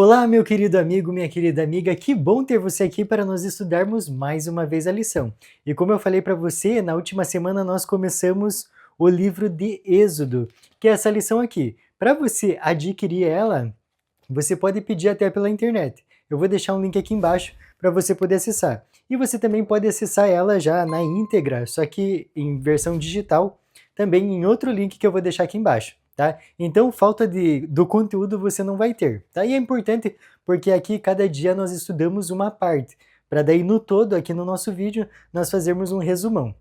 Olá, meu querido amigo, minha querida amiga, que bom ter você aqui para nós estudarmos mais uma vez a lição. E como eu falei para você, na última semana nós começamos o livro de Êxodo, que é essa lição aqui. Para você adquirir ela, você pode pedir até pela internet. Eu vou deixar um link aqui embaixo para você poder acessar. E você também pode acessar ela já na íntegra, só que em versão digital, também em outro link que eu vou deixar aqui embaixo. Tá? Então, falta do conteúdo você não vai ter. Tá? E é importante porque aqui cada dia nós estudamos uma parte, para daí no todo, aqui no nosso vídeo, nós fazermos um resumão.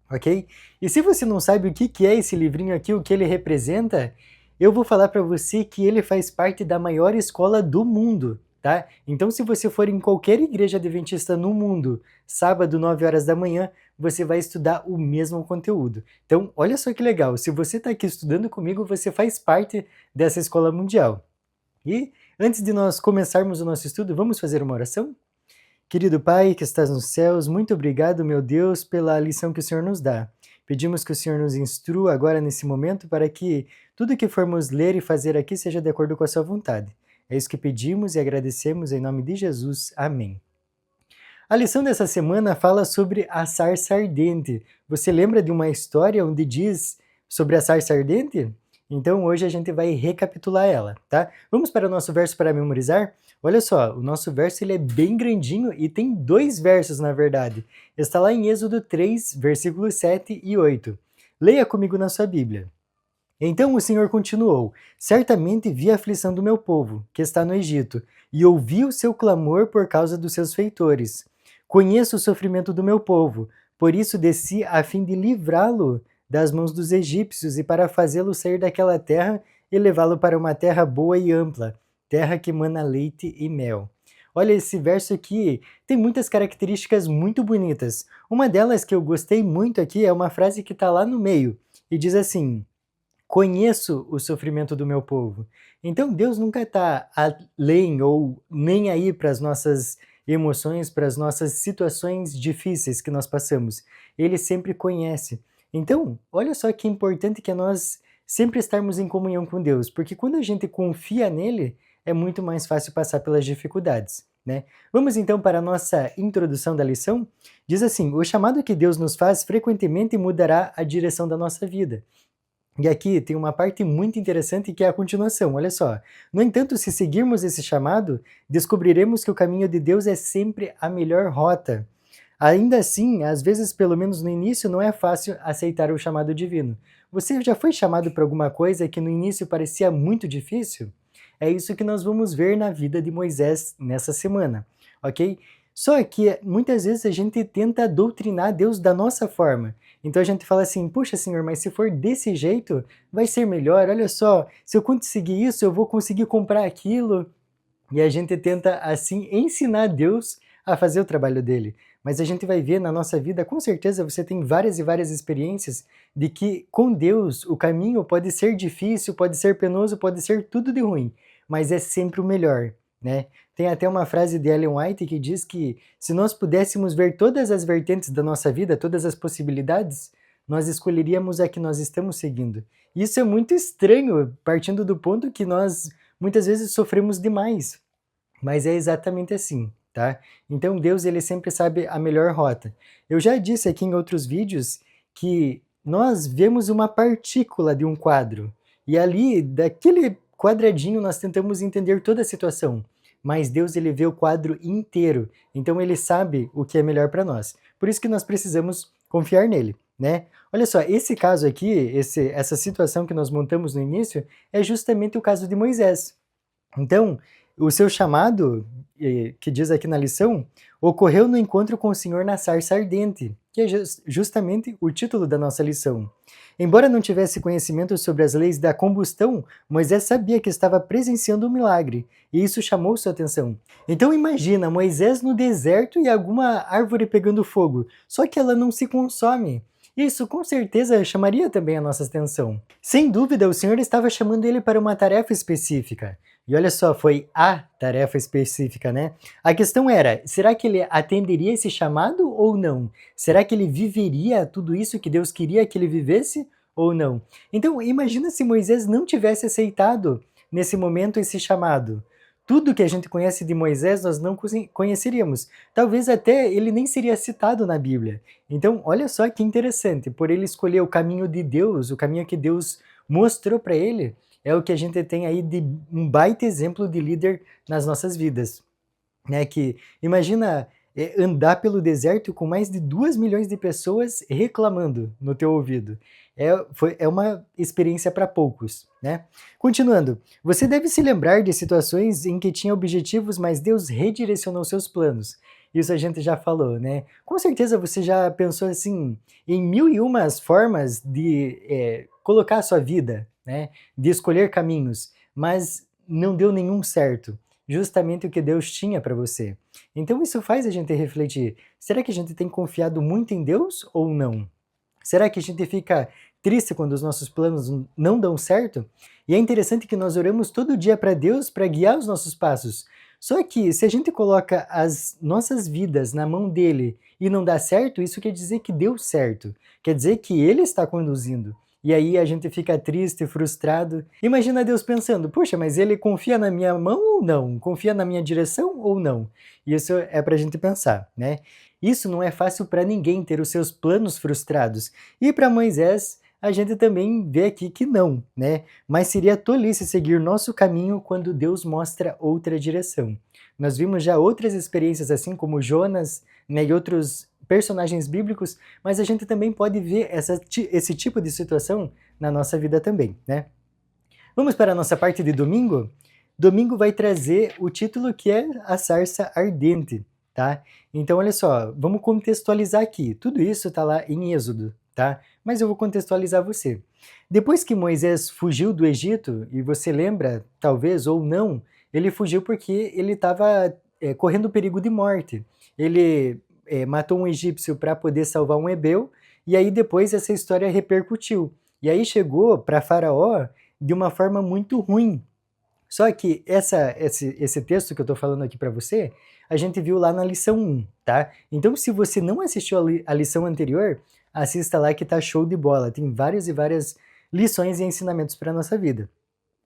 Ok? E se você não sabe o que é esse livrinho aqui, o que ele representa, eu vou falar para você que ele faz parte da maior escola do mundo, tá? Então, se você for em qualquer igreja adventista no mundo, sábado, 9 horas da manhã, você vai estudar o mesmo conteúdo. Então, olha só que legal, se você está aqui estudando comigo, você faz parte dessa escola mundial. E antes de nós começarmos o nosso estudo, vamos fazer uma oração? Querido Pai que estás nos céus, muito obrigado, meu Deus, pela lição que o Senhor nos dá. Pedimos que o Senhor nos instrua agora nesse momento para que tudo que formos ler e fazer aqui seja de acordo com a sua vontade. É isso que pedimos e agradecemos em nome de Jesus. Amém. A lição dessa semana fala sobre a sarça ardente. Você lembra de uma história onde diz sobre a sarça ardente? Então hoje a gente vai recapitular ela, tá? Vamos para o nosso verso para memorizar? Olha só, o nosso verso ele é bem grandinho e tem 2 versos na verdade. Está lá em Êxodo 3, versículos 7 e 8. Leia comigo na sua Bíblia. Então o Senhor continuou: Certamente vi a aflição do meu povo, que está no Egito, e ouvi o seu clamor por causa dos seus feitores. Conheço o sofrimento do meu povo, por isso desci a fim de livrá-lo das mãos dos egípcios e para fazê-lo sair daquela terra e levá-lo para uma terra boa e ampla, terra que mana leite e mel. Olha, esse verso aqui tem muitas características muito bonitas. Uma delas que eu gostei muito aqui é uma frase que está lá no meio, e diz assim: Conheço o sofrimento do meu povo. Então Deus nunca está além ou nem aí para as nossas emoções, para as nossas situações difíceis que nós passamos. Ele sempre conhece. Então, olha só que importante que é nós sempre estarmos em comunhão com Deus, porque quando a gente confia nele, é muito mais fácil passar pelas dificuldades, né? Vamos então para a nossa introdução da lição? Diz assim: o chamado que Deus nos faz frequentemente mudará a direção da nossa vida. E aqui tem uma parte muito interessante que é a continuação, olha só. No entanto, se seguirmos esse chamado, descobriremos que o caminho de Deus é sempre a melhor rota. Ainda assim, às vezes, pelo menos no início, não é fácil aceitar o chamado divino. Você já foi chamado para alguma coisa que no início parecia muito difícil? É isso que nós vamos ver na vida de Moisés nessa semana, ok? Só que muitas vezes a gente tenta doutrinar Deus da nossa forma. Então a gente fala assim: puxa, Senhor, mas se for desse jeito, vai ser melhor. Olha só, se eu conseguir isso, eu vou conseguir comprar aquilo. E a gente tenta, assim, ensinar Deus a fazer o trabalho dele. Mas a gente vai ver na nossa vida, com certeza você tem várias e várias experiências de que com Deus o caminho pode ser difícil, pode ser penoso, pode ser tudo de ruim, mas é sempre o melhor, né? Tem até uma frase de Ellen White que diz que se nós pudéssemos ver todas as vertentes da nossa vida, todas as possibilidades, nós escolheríamos a que nós estamos seguindo. Isso é muito estranho, partindo do ponto que nós muitas vezes sofremos demais, mas é exatamente assim, tá? Então Deus ele sempre sabe a melhor rota. Eu já disse aqui em outros vídeos que nós vemos uma partícula de um quadro e ali daquele quadradinho nós tentamos entender toda a situação, mas Deus ele vê o quadro inteiro, então ele sabe o que é melhor para nós. Por isso que nós precisamos confiar nele, né? Olha só, esse caso aqui, essa situação que nós montamos no início, é justamente o caso de Moisés. Então, o seu chamado, que diz aqui na lição, ocorreu no encontro com o Senhor na sarça ardente, que é justamente o título da nossa lição. Embora não tivesse conhecimento sobre as leis da combustão, Moisés sabia que estava presenciando um milagre, e isso chamou sua atenção. Então imagina, Moisés no deserto e alguma árvore pegando fogo, só que ela não se consome. Isso com certeza chamaria também a nossa atenção. Sem dúvida, o Senhor estava chamando ele para uma tarefa específica. E olha só, foi a tarefa específica, né? A questão era, será que ele atenderia esse chamado ou não? Será que ele viveria tudo isso que Deus queria que ele vivesse ou não? Então, imagina se Moisés não tivesse aceitado nesse momento esse chamado. tudo que a gente conhece de Moisés nós não conheceríamos. Talvez até ele nem seria citado na Bíblia. Então, olha só que interessante, por ele escolher o caminho de Deus, o caminho que Deus mostrou para ele, é o que a gente tem aí de um baita exemplo de líder nas nossas vidas. Né, que imagina andar pelo deserto com mais de 2 milhões de pessoas reclamando no teu ouvido. É uma experiência para poucos, né? Continuando, você deve se lembrar de situações em que tinha objetivos, mas Deus redirecionou seus planos. Isso a gente já falou, né? Com certeza você já pensou assim em mil e umas formas de colocar a sua vida, né? De escolher caminhos, mas não deu nenhum certo. Justamente o que Deus tinha para você. Então isso faz a gente refletir, será que a gente tem confiado muito em Deus ou não? Será que a gente fica triste quando os nossos planos não dão certo? E é interessante que nós oramos todo dia para Deus para guiar os nossos passos. Só que se a gente coloca as nossas vidas na mão dele e não dá certo, isso quer dizer que deu certo. Quer dizer que ele está conduzindo. E aí a gente fica triste, frustrado. Imagina Deus pensando, poxa, mas ele confia na minha mão ou não? Confia na minha direção ou não? Isso é para a gente pensar, né? Isso não é fácil para ninguém ter os seus planos frustrados. E para Moisés, a gente também vê aqui que não, né? Mas seria tolice seguir nosso caminho quando Deus mostra outra direção. Nós vimos já outras experiências assim como Jonas, né, e outros personagens bíblicos, mas a gente também pode ver esse tipo de situação na nossa vida também, né? Vamos para a nossa parte de domingo? Domingo vai trazer o título que é A Sarça Ardente, tá? Então, olha só, vamos contextualizar aqui. Tudo isso está lá em Êxodo, tá? Mas eu vou contextualizar você. Depois que Moisés fugiu do Egito, e você lembra, talvez ou não, ele fugiu porque ele estava correndo perigo de morte. Ele matou um egípcio para poder salvar um hebreu, e aí depois essa história repercutiu. E aí chegou para Faraó de uma forma muito ruim. Só que esse texto que eu estou falando aqui para você, a gente viu lá na lição 1, tá? Então, se você não assistiu a lição anterior, assista lá que tá show de bola. Tem várias e várias lições e ensinamentos para a nossa vida.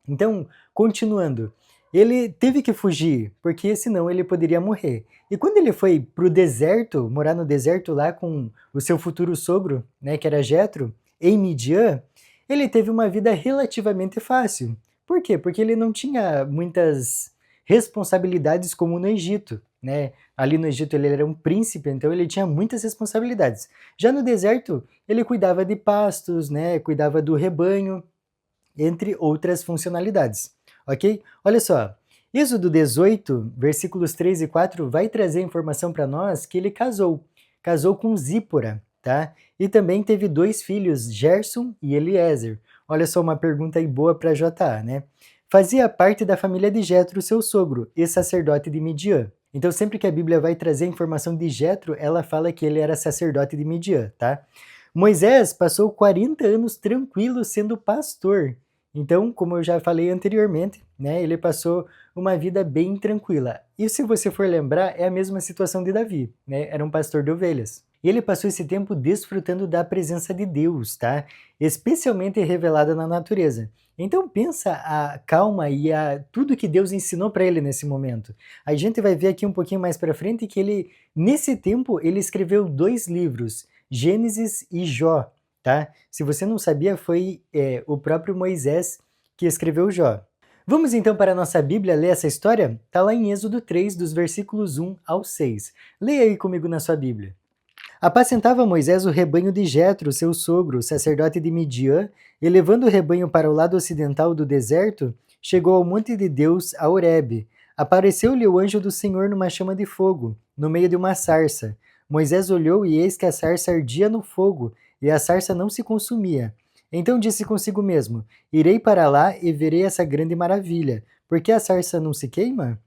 Então, continuando, ele teve que fugir, porque senão ele poderia morrer. E quando ele foi para o deserto, morar no deserto lá com o seu futuro sogro, né, que era Jetro, em Midian, ele teve uma vida relativamente fácil. Por quê? Porque ele não tinha muitas responsabilidades como no Egito, né? Ali no Egito ele era um príncipe, então ele tinha muitas responsabilidades. Já no deserto, ele cuidava de pastos, né? Cuidava do rebanho, entre outras funcionalidades, ok? Olha só, Êxodo 18, versículos 3 e 4 vai trazer informação para nós que ele casou com Zípora, tá? E também teve 2 filhos, Gerson e Eliezer. Olha só uma pergunta aí boa para JA, né? Fazia parte da família de Jetro, seu sogro, e sacerdote de Midian. Então sempre que a Bíblia vai trazer informação de Jetro, ela fala que ele era sacerdote de Midian, tá? Moisés passou 40 anos tranquilo sendo pastor. Então, como eu já falei anteriormente, né, ele passou uma vida bem tranquila. E se você for lembrar, é a mesma situação de Davi, né? Era um pastor de ovelhas. E ele passou esse tempo desfrutando da presença de Deus, tá? Especialmente revelada na natureza. Então pensa a calma e tudo que Deus ensinou para ele nesse momento. A gente vai ver aqui um pouquinho mais para frente que ele, nesse tempo, ele escreveu 2 livros, Gênesis e Jó, tá? Se você não sabia, foi o próprio Moisés que escreveu Jó. Vamos então para a nossa Bíblia ler essa história? Está lá em Êxodo 3, dos versículos 1 ao 6. Leia aí comigo na sua Bíblia. Apacentava Moisés o rebanho de Jetro, seu sogro, sacerdote de Midian, e levando o rebanho para o lado ocidental do deserto, chegou ao monte de Deus, a Horebe. Apareceu-lhe o anjo do Senhor numa chama de fogo, no meio de uma sarça. Moisés olhou e eis que a sarça ardia no fogo, e a sarça não se consumia. Então disse consigo mesmo: Irei para lá e verei essa grande maravilha. Por que a sarça não se queima?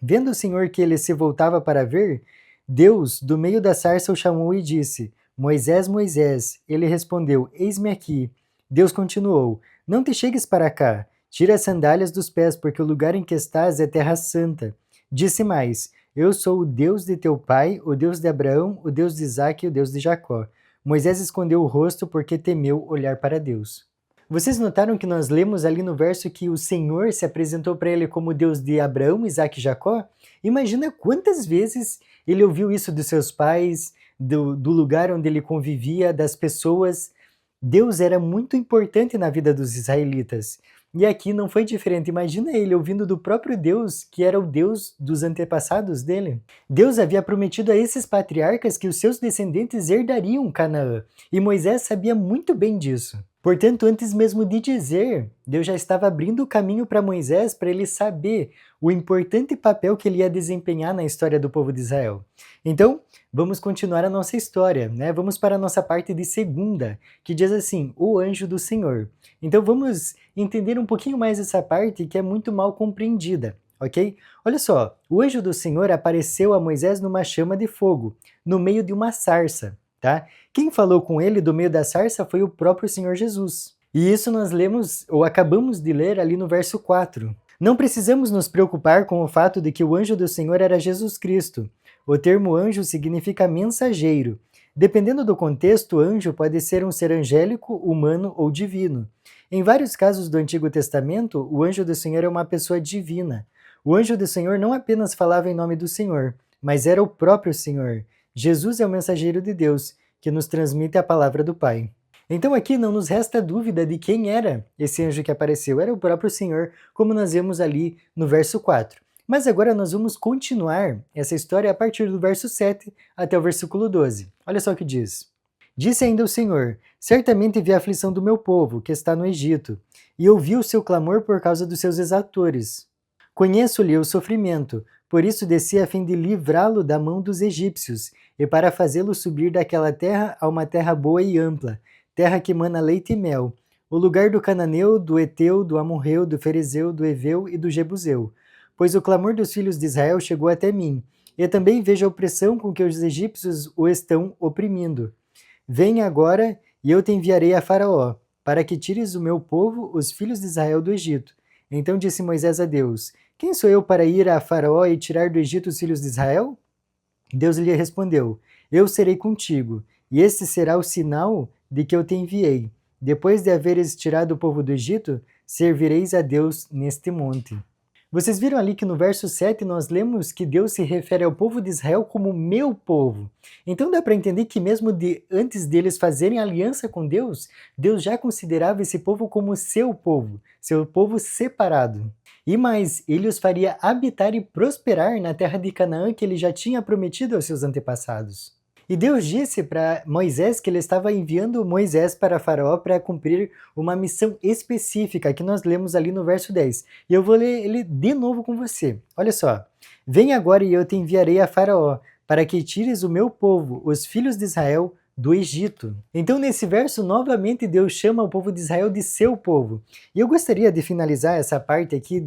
Vendo o Senhor que ele se voltava para ver, Deus, do meio da sarça, o chamou e disse: Moisés, Moisés. Ele respondeu: Eis-me aqui. Deus continuou: Não te chegues para cá. Tira as sandálias dos pés, porque o lugar em que estás é terra santa. Disse mais: Eu sou o Deus de teu pai, o Deus de Abraão, o Deus de Isaque e o Deus de Jacó. Moisés escondeu o rosto porque temeu olhar para Deus. Vocês notaram que nós lemos ali no verso que o Senhor se apresentou para ele como Deus de Abraão, Isaque e Jacó? Imagina quantas vezes ele ouviu isso dos seus pais, do lugar onde ele convivia, das pessoas. Deus era muito importante na vida dos israelitas. E aqui não foi diferente. Imagina ele ouvindo do próprio Deus, que era o Deus dos antepassados dele. Deus havia prometido a esses patriarcas que os seus descendentes herdariam Canaã, e Moisés sabia muito bem disso. Portanto, antes mesmo de dizer, Deus já estava abrindo o caminho para Moisés para ele saber o importante papel que ele ia desempenhar na história do povo de Israel. Então, vamos continuar a nossa história, né? Vamos para a nossa parte de segunda, que diz assim, o anjo do Senhor. Então vamos entender um pouquinho mais essa parte que é muito mal compreendida, ok? Olha só, o anjo do Senhor apareceu a Moisés numa chama de fogo, no meio de uma sarça, tá? Quem falou com ele do meio da sarça foi o próprio Senhor Jesus. E isso nós lemos, ou acabamos de ler ali no verso 4. Não precisamos nos preocupar com o fato de que o anjo do Senhor era Jesus Cristo. O termo anjo significa mensageiro. Dependendo do contexto, anjo pode ser um ser angélico, humano ou divino. Em vários casos do Antigo Testamento, o anjo do Senhor é uma pessoa divina. O anjo do Senhor não apenas falava em nome do Senhor, mas era o próprio Senhor. Jesus é o mensageiro de Deus, que nos transmite a palavra do Pai. Então aqui não nos resta dúvida de quem era esse anjo que apareceu. Era o próprio Senhor, como nós vemos ali no verso 4. Mas agora nós vamos continuar essa história a partir do verso 7 até o versículo 12. Olha só o que diz. Disse ainda o Senhor, certamente vi a aflição do meu povo, que está no Egito, e ouvi o seu clamor por causa dos seus exatores. Conheço-lhe o sofrimento, por isso desci a fim de livrá-lo da mão dos egípcios, e para fazê-lo subir daquela terra a uma terra boa e ampla, terra que mana leite e mel, o lugar do cananeu, do Eteu, do Amorreu, do Ferezeu, do Eveu e do Jebuseu. Pois o clamor dos filhos de Israel chegou até mim, e também vejo a opressão com que os egípcios o estão oprimindo. Vem agora, e eu te enviarei a Faraó, para que tires o meu povo, os filhos de Israel, do Egito. Então disse Moisés a Deus, quem sou eu para ir a Faraó e tirar do Egito os filhos de Israel? Deus lhe respondeu, eu serei contigo, e este será o sinal de que eu te enviei. Depois de haveres tirado o povo do Egito, servireis a Deus neste monte. Vocês viram ali que no verso 7 nós lemos que Deus se refere ao povo de Israel como meu povo. Então dá para entender que mesmo antes deles fazerem aliança com Deus, Deus já considerava esse povo como seu povo separado. E mais, ele os faria habitar e prosperar na terra de Canaã que ele já tinha prometido aos seus antepassados. E Deus disse para Moisés que ele estava enviando Moisés para Faraó para cumprir uma missão específica, que nós lemos ali no verso 10. E eu vou ler ele de novo com você. Olha só. Vem agora e eu te enviarei a Faraó, para que tires o meu povo, os filhos de Israel, do Egito. Então, nesse verso, novamente Deus chama o povo de Israel de seu povo. E eu gostaria de finalizar essa parte aqui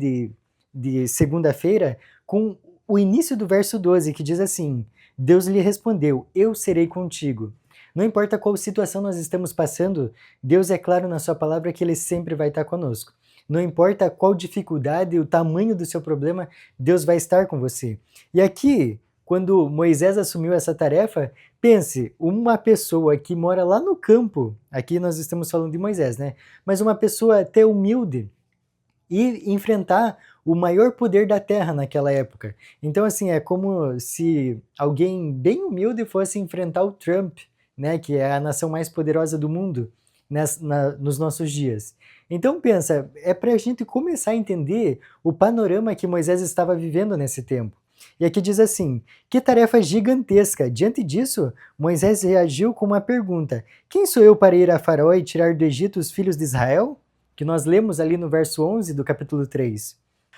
de segunda-feira com o início do verso 12, que diz assim: Deus lhe respondeu, eu serei contigo. Não importa qual situação nós estamos passando, Deus é claro na sua palavra que Ele sempre vai estar conosco. Não importa qual dificuldade, o tamanho do seu problema, Deus vai estar com você. E aqui, quando Moisés assumiu essa tarefa, pense, uma pessoa que mora lá no campo, aqui nós estamos falando de Moisés, né? Mas uma pessoa até humilde, e enfrentar o maior poder da Terra naquela época. Então, assim, é como se alguém bem humilde fosse enfrentar o Trump, né, que é a nação mais poderosa do mundo nos nossos dias. Então, pensa, é para a gente começar a entender o panorama que Moisés estava vivendo nesse tempo. E aqui diz assim, que tarefa gigantesca! Diante disso, Moisés reagiu com uma pergunta, quem sou eu para ir a Faraó e tirar do Egito os filhos de Israel? Que nós lemos ali no verso 11 do capítulo 3.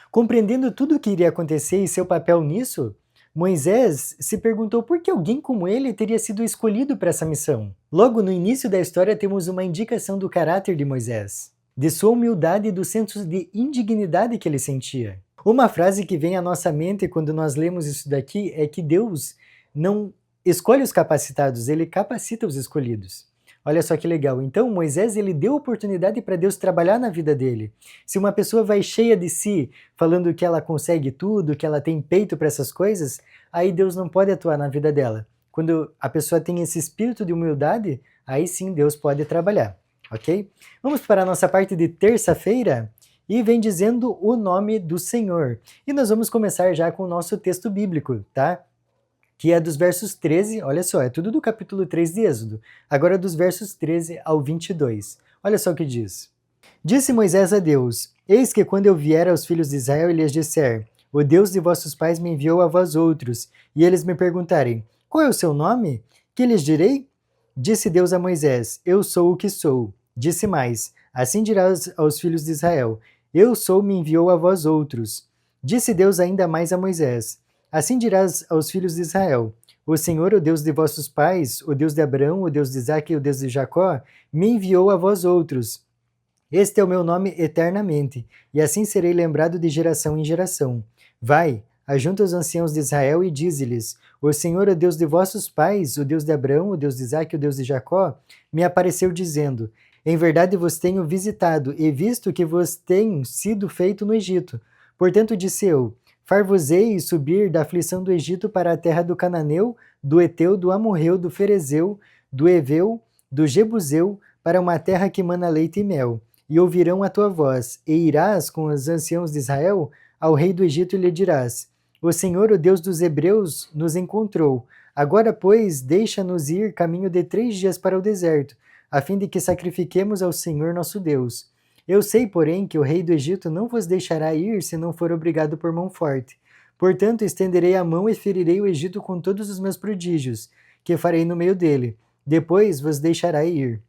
Compreendendo tudo o que iria acontecer e seu papel nisso, Moisés se perguntou por que alguém como ele teria sido escolhido para essa missão. Logo no início da história temos uma indicação do caráter de Moisés, de sua humildade e do senso de indignidade que ele sentia. Uma frase que vem à nossa mente quando nós lemos isso daqui é que Deus não escolhe os capacitados, ele capacita os escolhidos. Olha só que legal. Então, Moisés ele deu oportunidade para Deus trabalhar na vida dele. Se uma pessoa vai cheia de si, falando que ela consegue tudo, que ela tem peito para essas coisas, aí Deus não pode atuar na vida dela. Quando a pessoa tem esse espírito de humildade, aí sim Deus pode trabalhar. ok? Vamos para a nossa parte de terça-feira e vem dizendo o nome do Senhor. E nós vamos começar já com o nosso texto bíblico, tá? Que é dos versos 13, olha só, é tudo do capítulo 3 de Êxodo, agora dos versos 13 ao 22. Olha só o que diz. Disse Moisés a Deus: Eis que quando eu vier aos filhos de Israel e lhes disser: O Deus de vossos pais me enviou a vós outros, e eles me perguntarem: Qual é o seu nome? Que lhes direi? Disse Deus a Moisés: Eu sou o que sou. Disse mais: Assim dirás aos filhos de Israel: Eu sou, me enviou a vós outros. Disse Deus ainda mais a Moisés: Assim dirás aos filhos de Israel: O Senhor, o Deus de vossos pais, o Deus de Abraão, o Deus de Isaque e o Deus de Jacó, me enviou a vós outros. Este é o meu nome eternamente, e assim serei lembrado de geração em geração. Vai, ajunta os anciãos de Israel e dize-lhes: O Senhor, o Deus de vossos pais, o Deus de Abraão, o Deus de Isaque e o Deus de Jacó, me apareceu dizendo: Em verdade vos tenho visitado e visto que vos tem sido feito no Egito. Portanto disse eu: Far-vos-ei subir da aflição do Egito para a terra do Cananeu, do Eteu, do Amorreu, do Ferezeu, do Eveu, do Jebuseu, para uma terra que mana leite e mel. E ouvirão a tua voz, e irás com os anciãos de Israel ao rei do Egito e lhe dirás: O Senhor, o Deus dos Hebreus, nos encontrou. Agora, pois, deixa-nos ir caminho de 3 dias para o deserto, a fim de que sacrifiquemos ao Senhor nosso Deus. Eu sei, porém, que o rei do Egito não vos deixará ir se não for obrigado por mão forte. Portanto, estenderei a mão e ferirei o Egito com todos os meus prodígios, que farei no meio dele. Depois vos deixará ir.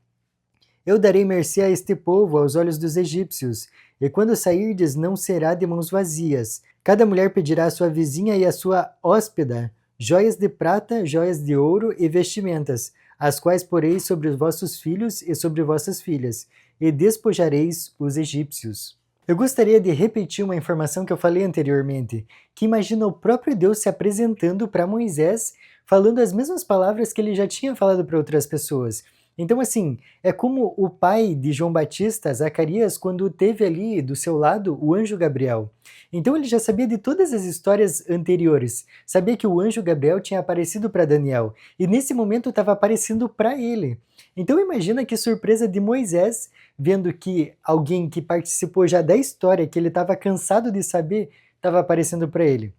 Eu darei mercê a este povo aos olhos dos egípcios, e quando sairdes não será de mãos vazias. Cada mulher pedirá à sua vizinha e à sua hóspeda joias de prata, joias de ouro e vestimentas, as quais poreis sobre os vossos filhos e sobre vossas filhas, e despojareis os egípcios. Eu gostaria de repetir uma informação que eu falei anteriormente, que imagina o próprio Deus se apresentando para Moisés, falando as mesmas palavras que ele já tinha falado para outras pessoas. Então, assim, é como o pai de João Batista, Zacarias, quando teve ali do seu lado o anjo Gabriel. Então, ele já sabia de todas as histórias anteriores, sabia que o anjo Gabriel tinha aparecido para Daniel, e nesse momento estava aparecendo para ele. Então, imagina que surpresa de Moisés, vendo que alguém que participou já da história, que ele estava cansado de saber, estava aparecendo para ele.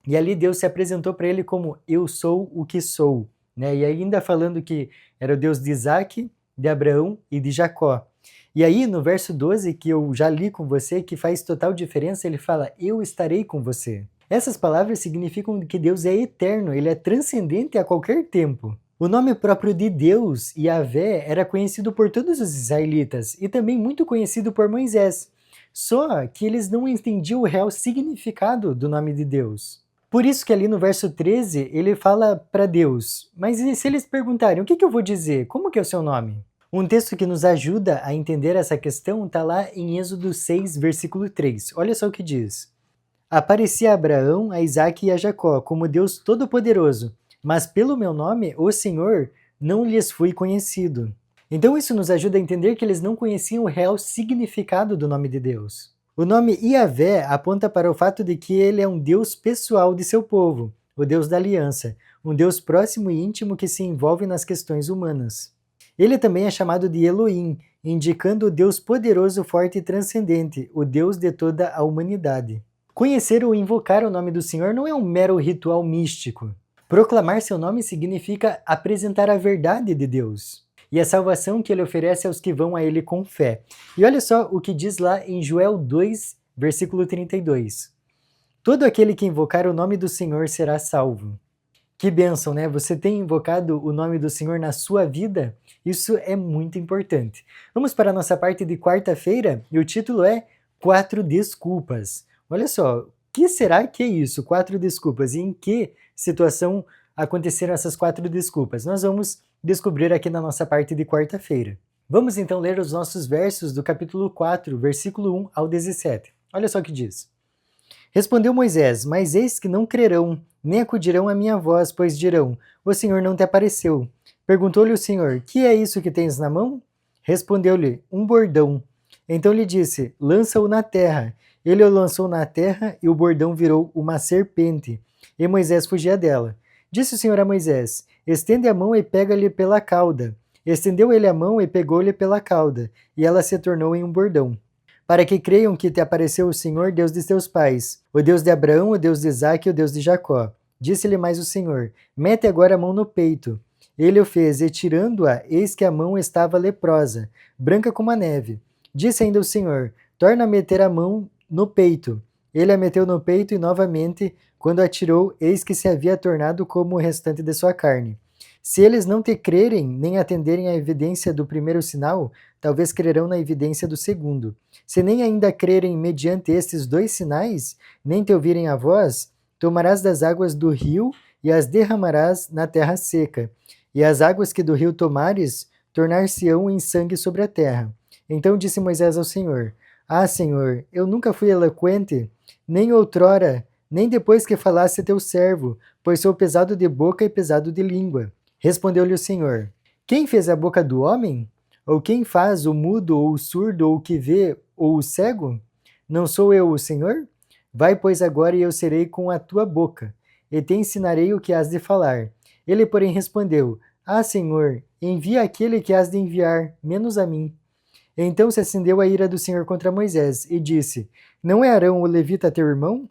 E ali Deus se apresentou para ele como: Eu sou o que sou. Né? E ainda falando que era o Deus de Isaque, de Abraão e de Jacó. E aí no verso 12, que eu já li com você, que faz total diferença, ele fala: Eu estarei com você. Essas palavras significam que Deus é eterno, ele é transcendente a qualquer tempo. O nome próprio de Deus, Yahvé, era conhecido por todos os israelitas e também muito conhecido por Moisés. Só que eles não entendiam o real significado do nome de Deus. Por isso que ali no verso 13 ele fala para Deus: Mas e se eles perguntarem, o que eu vou dizer? Como que é o seu nome? Um texto que nos ajuda a entender essa questão está lá em Êxodo 6, versículo 3. Olha só o que diz. Aparecia a Abraão, a Isaque e a Jacó como Deus Todo-Poderoso, mas pelo meu nome, o Senhor, não lhes fui conhecido. Então isso nos ajuda a entender que eles não conheciam o real significado do nome de Deus. O nome Yahvé aponta para o fato de que ele é um Deus pessoal de seu povo, o Deus da aliança, um Deus próximo e íntimo que se envolve nas questões humanas. Ele também é chamado de Elohim, indicando o Deus poderoso, forte e transcendente, o Deus de toda a humanidade. Conhecer ou invocar o nome do Senhor não é um mero ritual místico. Proclamar seu nome significa apresentar a verdade de Deus e a salvação que ele oferece aos que vão a ele com fé. E olha só o que diz lá em Joel 2, versículo 32. Todo aquele que invocar o nome do Senhor será salvo. Que bênção, né? Você tem invocado o nome do Senhor na sua vida? Isso é muito importante. Vamos para a nossa parte de quarta-feira e o título é 4 desculpas. Olha só, o que será que é isso? 4 desculpas. E em que situação aconteceram essas 4 desculpas? Nós vamos descobrir aqui na nossa parte de quarta-feira. Vamos então ler os nossos versos do capítulo 4, versículo 1 ao 17. Olha só o que diz. Respondeu Moisés: Mas eis que não crerão, nem acudirão à minha voz, pois dirão: O Senhor não te apareceu. Perguntou-lhe o Senhor: Que é isso que tens na mão? Respondeu-lhe: Um bordão. Então lhe disse: Lança-o na terra. Ele o lançou na terra e o bordão virou uma serpente. E Moisés fugia dela. Disse o Senhor a Moisés: Estende a mão e pega-lhe pela cauda. Estendeu ele a mão e pegou-lhe pela cauda, e ela se tornou em um bordão. Para que creiam que te apareceu o Senhor, Deus de teus pais, o Deus de Abraão, o Deus de Isaque e o Deus de Jacó. Disse-lhe mais o Senhor: Mete agora a mão no peito. Ele o fez, e tirando-a, eis que a mão estava leprosa, branca como a neve. Disse ainda o Senhor: Torna a meter a mão no peito. Ele a meteu no peito, e novamente, quando a tirou, eis que se havia tornado como o restante de sua carne. Se eles não te crerem, nem atenderem à evidência do primeiro sinal, talvez crerão na evidência do segundo. Se nem ainda crerem mediante estes dois sinais, nem te ouvirem a voz, tomarás das águas do rio e as derramarás na terra seca. E as águas que do rio tomares, tornar-se-ão em sangue sobre a terra. Então disse Moisés ao Senhor: Ah, Senhor, eu nunca fui eloquente, nem outrora, nem depois que falasse teu servo, pois sou pesado de boca e pesado de língua. Respondeu-lhe o Senhor: Quem fez a boca do homem? Ou quem faz o mudo, ou o surdo, ou o que vê, ou o cego? Não sou eu o Senhor? Vai, pois, agora, e eu serei com a tua boca, e te ensinarei o que has de falar. Ele, porém, respondeu: Ah, Senhor, envia aquele que has de enviar, menos a mim. Então se acendeu a ira do Senhor contra Moisés, e disse: Não é Arão o levita teu irmão?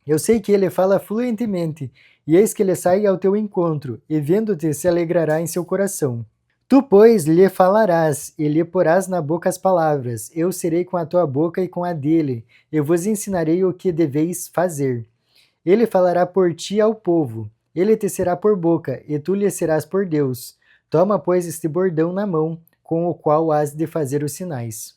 Eu sei que ele fala fluentemente, e eis que ele sai ao teu encontro, e vendo-te se alegrará em seu coração. Tu, pois, lhe falarás, e lhe porás na boca as palavras. Eu serei com a tua boca e com a dele, e vos ensinarei o que deveis fazer. Ele falará por ti ao povo, ele te será por boca, e tu lhe serás por Deus. Toma, pois, este bordão na mão, com o qual has de fazer os sinais.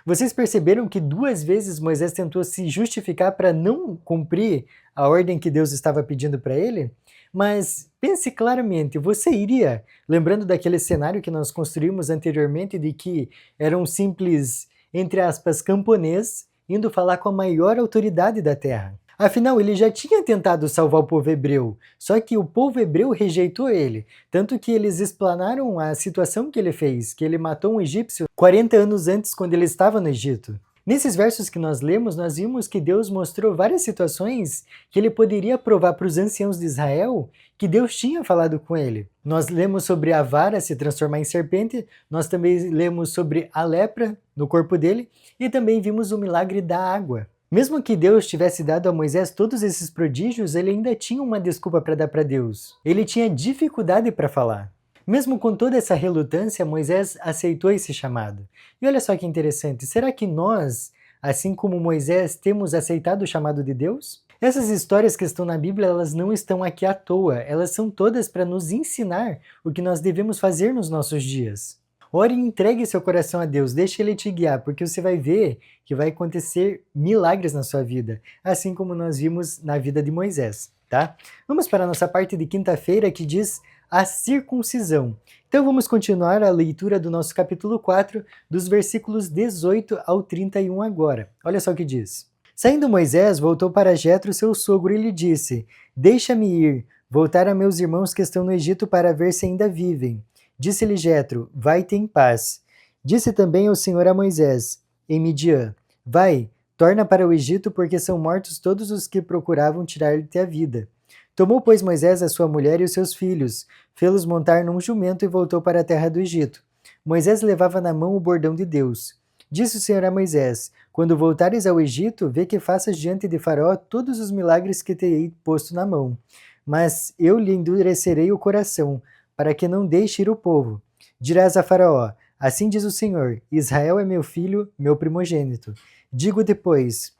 Vocês perceberam que 2 vezes Moisés tentou se justificar para não cumprir a ordem que Deus estava pedindo para ele? Mas pense claramente, você iria, lembrando daquele cenário que nós construímos anteriormente, de que era um simples, entre aspas, camponês, indo falar com a maior autoridade da terra. Afinal, ele já tinha tentado salvar o povo hebreu, só que o povo hebreu rejeitou ele, tanto que eles explanaram a situação que ele fez, que ele matou um egípcio 40 anos antes, quando ele estava no Egito. Nesses versos que nós lemos, nós vimos que Deus mostrou várias situações que ele poderia provar para os anciãos de Israel que Deus tinha falado com ele. Nós lemos sobre a vara se transformar em serpente, nós também lemos sobre a lepra no corpo dele e também vimos o milagre da água. Mesmo que Deus tivesse dado a Moisés todos esses prodígios, ele ainda tinha uma desculpa para dar para Deus. Ele tinha dificuldade para falar. Mesmo com toda essa relutância, Moisés aceitou esse chamado. E olha só que interessante, será que nós, assim como Moisés, temos aceitado o chamado de Deus? Essas histórias que estão na Bíblia, elas não estão aqui à toa, elas são todas para nos ensinar o que nós devemos fazer nos nossos dias. Ore e entregue seu coração a Deus, deixe Ele te guiar, porque você vai ver que vai acontecer milagres na sua vida, assim como nós vimos na vida de Moisés, tá? Vamos para a nossa parte de quinta-feira que diz a circuncisão. Então vamos continuar a leitura do nosso capítulo 4, dos versículos 18 ao 31 agora. Olha só o que diz. Saindo Moisés, voltou para Jetro, seu sogro, e lhe disse: Deixa-me ir, voltar a meus irmãos que estão no Egito para ver se ainda vivem. Disse-lhe Jetro: Vai-te em paz. Disse também o Senhor a Moisés, em Midian: Vai, torna para o Egito, porque são mortos todos os que procuravam tirar-lhe a vida. Tomou, pois, Moisés a sua mulher e os seus filhos, fê-los montar num jumento e voltou para a terra do Egito. Moisés levava na mão o bordão de Deus. Disse o Senhor a Moisés: Quando voltares ao Egito, vê que faças diante de Faraó todos os milagres que te hei posto na mão. Mas eu lhe endurecerei o coração, para que não deixe ir o povo. Dirás a Faraó: Assim diz o Senhor: Israel é meu filho, meu primogênito. Digo depois: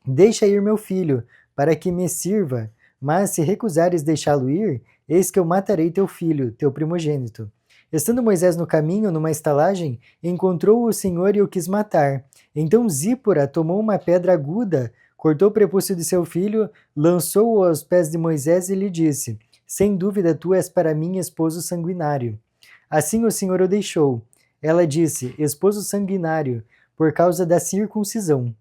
Deixa ir meu filho, para que me sirva. Mas se recusares deixá-lo ir, eis que eu matarei teu filho, teu primogênito. Estando Moisés no caminho, numa estalagem, encontrou o Senhor e o quis matar. Então Zípora tomou uma pedra aguda, cortou o prepúcio de seu filho, lançou-o aos pés de Moisés e lhe disse: Sem dúvida tu és para mim esposo sanguinário. Assim o Senhor o deixou. Ela disse: Esposo sanguinário, por causa da circuncisão.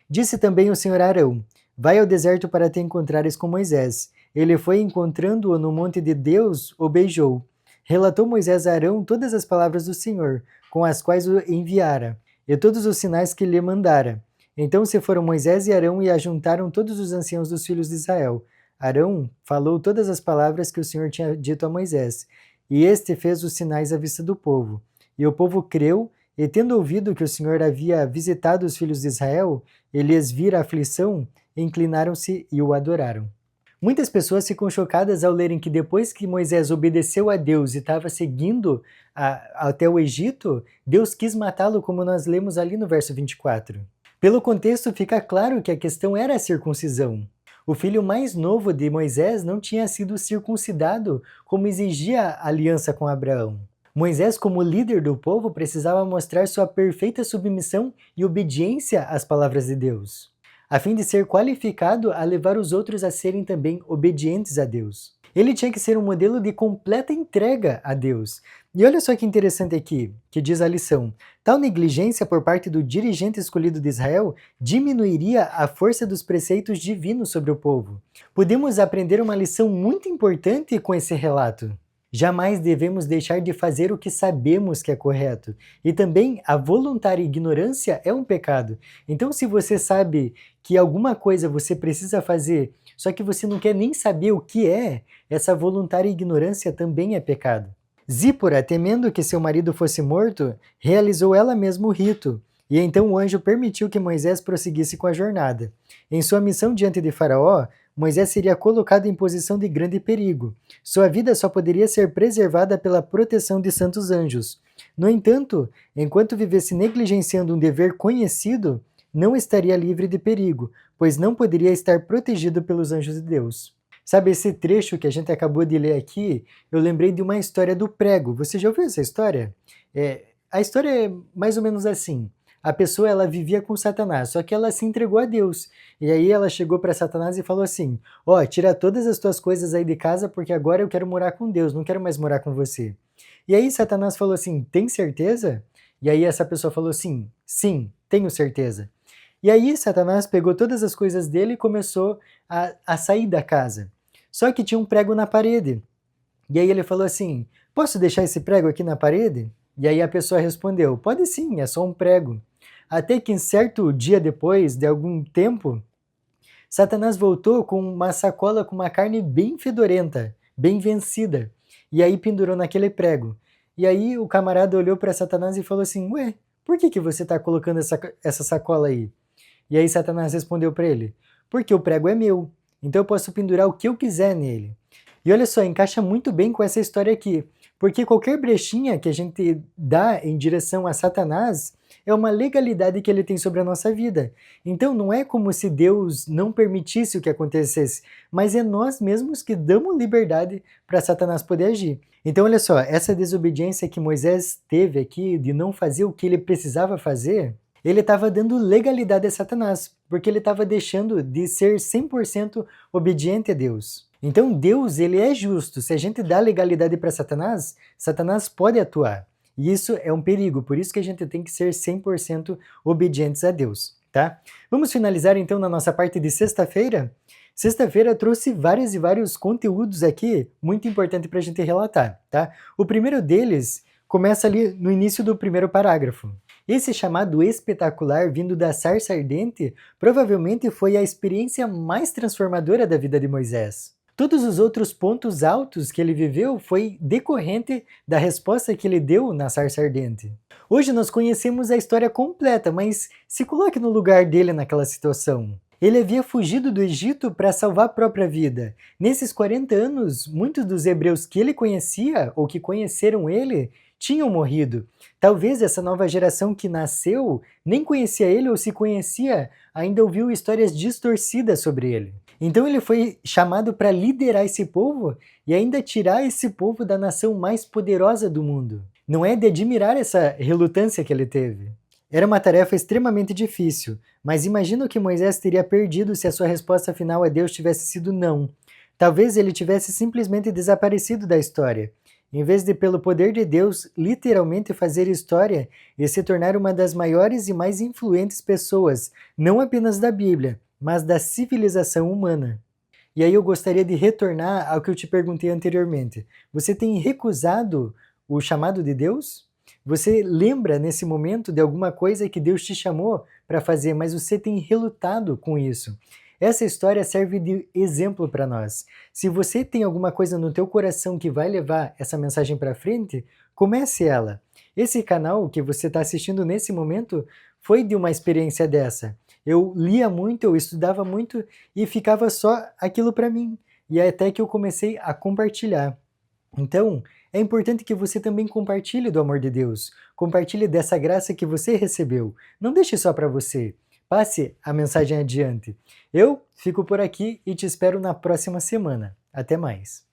Disse também o Senhor a Arão: Vai ao deserto para te encontrares com Moisés. Ele foi, encontrando-o no monte de Deus, o beijou. Relatou Moisés a Arão todas as palavras do Senhor, com as quais o enviara, e todos os sinais que lhe mandara. Então se foram Moisés e Arão e ajuntaram todos os anciãos dos filhos de Israel. Arão falou todas as palavras que o Senhor tinha dito a Moisés, e este fez os sinais à vista do povo. E o povo creu, e tendo ouvido que o Senhor havia visitado os filhos de Israel, e lhes vira a aflição, inclinaram-se e o adoraram. Muitas pessoas ficam chocadas ao lerem que depois que Moisés obedeceu a Deus e estava seguindo até o Egito, Deus quis matá-lo, como nós lemos ali no verso 24. Pelo contexto, fica claro que a questão era a circuncisão. O filho mais novo de Moisés não tinha sido circuncidado, como exigia a aliança com Abraão. Moisés, como líder do povo, precisava mostrar sua perfeita submissão e obediência às palavras de Deus, a fim de ser qualificado a levar os outros a serem também obedientes a Deus. Ele tinha que ser um modelo de completa entrega a Deus. E olha só que interessante aqui, que diz a lição: tal negligência por parte do dirigente escolhido de Israel diminuiria a força dos preceitos divinos sobre o povo. Podemos aprender uma lição muito importante com esse relato. Jamais devemos deixar de fazer o que sabemos que é correto. E também a voluntária ignorância é um pecado. Então, se você sabe que alguma coisa você precisa fazer, só que você não quer nem saber o que é, essa voluntária ignorância também é pecado. Zípora, temendo que seu marido fosse morto, realizou ela mesma o rito. E então o anjo permitiu que Moisés prosseguisse com a jornada. Em sua missão diante de Faraó, Moisés seria colocado em posição de grande perigo. Sua vida só poderia ser preservada pela proteção de santos anjos. No entanto, enquanto vivesse negligenciando um dever conhecido, não estaria livre de perigo, pois não poderia estar protegido pelos anjos de Deus. Sabe, esse trecho que a gente acabou de ler aqui, eu lembrei de uma história do prego. Você já ouviu essa história? A história é mais ou menos assim. A pessoa, ela vivia com Satanás, só que ela se entregou a Deus. E aí ela chegou para Satanás e falou assim: ó, tira todas as tuas coisas aí de casa, porque agora eu quero morar com Deus, não quero mais morar com você. E aí Satanás falou assim: tem certeza? E aí essa pessoa falou assim: sim, tenho certeza. E aí Satanás pegou todas as coisas dele e começou a sair da casa. Só que tinha um prego na parede. E aí ele falou assim: posso deixar esse prego aqui na parede? E aí a pessoa respondeu: pode sim, é só um prego. Até que em certo dia depois, de algum tempo, Satanás voltou com uma sacola com uma carne bem fedorenta, bem vencida, e aí pendurou naquele prego. E aí o camarada olhou para Satanás e falou assim: ué, por que você está colocando essa sacola aí? E aí Satanás respondeu para ele: porque o prego é meu, então eu posso pendurar o que eu quiser nele. E olha só, encaixa muito bem com essa história aqui, porque qualquer brechinha que a gente dá em direção a Satanás é uma legalidade que ele tem sobre a nossa vida. Então não é como se Deus não permitisse o que acontecesse, mas é nós mesmos que damos liberdade para Satanás poder agir. Então olha só, essa desobediência que Moisés teve aqui de não fazer o que ele precisava fazer, ele estava dando legalidade a Satanás, porque ele estava deixando de ser 100% obediente a Deus. Então Deus, ele é justo. Se a gente dá legalidade para Satanás, Satanás pode atuar. E isso é um perigo, por isso que a gente tem que ser 100% obedientes a Deus, tá? Vamos finalizar então na nossa parte de sexta-feira? Sexta-feira trouxe vários conteúdos aqui, muito importante para a gente relatar, tá? O primeiro deles começa ali no início do primeiro parágrafo. Esse chamado espetacular vindo da sarça ardente provavelmente foi a experiência mais transformadora da vida de Moisés. Todos os outros pontos altos que ele viveu foi decorrente da resposta que ele deu na sarça ardente. Hoje nós conhecemos a história completa, mas se coloque no lugar dele naquela situação. Ele havia fugido do Egito para salvar a própria vida. Nesses 40 anos, muitos dos hebreus que ele conhecia, ou que conheceram ele, tinham morrido. Talvez essa nova geração que nasceu nem conhecia ele, ou se conhecia, ainda ouviu histórias distorcidas sobre ele. Então ele foi chamado para liderar esse povo e ainda tirar esse povo da nação mais poderosa do mundo. Não é de admirar essa relutância que ele teve. Era uma tarefa extremamente difícil, mas imagina o que Moisés teria perdido se a sua resposta final a Deus tivesse sido não. Talvez ele tivesse simplesmente desaparecido da história, em vez de, pelo poder de Deus, literalmente fazer história e se tornar uma das maiores e mais influentes pessoas, não apenas da Bíblia, mas da civilização humana. E aí eu gostaria de retornar ao que eu te perguntei anteriormente. Você tem recusado o chamado de Deus? Você lembra nesse momento de alguma coisa que Deus te chamou para fazer, mas você tem relutado com isso? Essa história serve de exemplo para nós. Se você tem alguma coisa no teu coração que vai levar essa mensagem para frente, comece ela. Esse canal que você está assistindo nesse momento foi de uma experiência dessa. Eu lia muito, eu estudava muito e ficava só aquilo para mim. E é até que eu comecei a compartilhar. Então, é importante que você também compartilhe do amor de Deus, compartilhe dessa graça que você recebeu. Não deixe só para você. Passe a mensagem adiante. Eu fico por aqui e te espero na próxima semana. Até mais.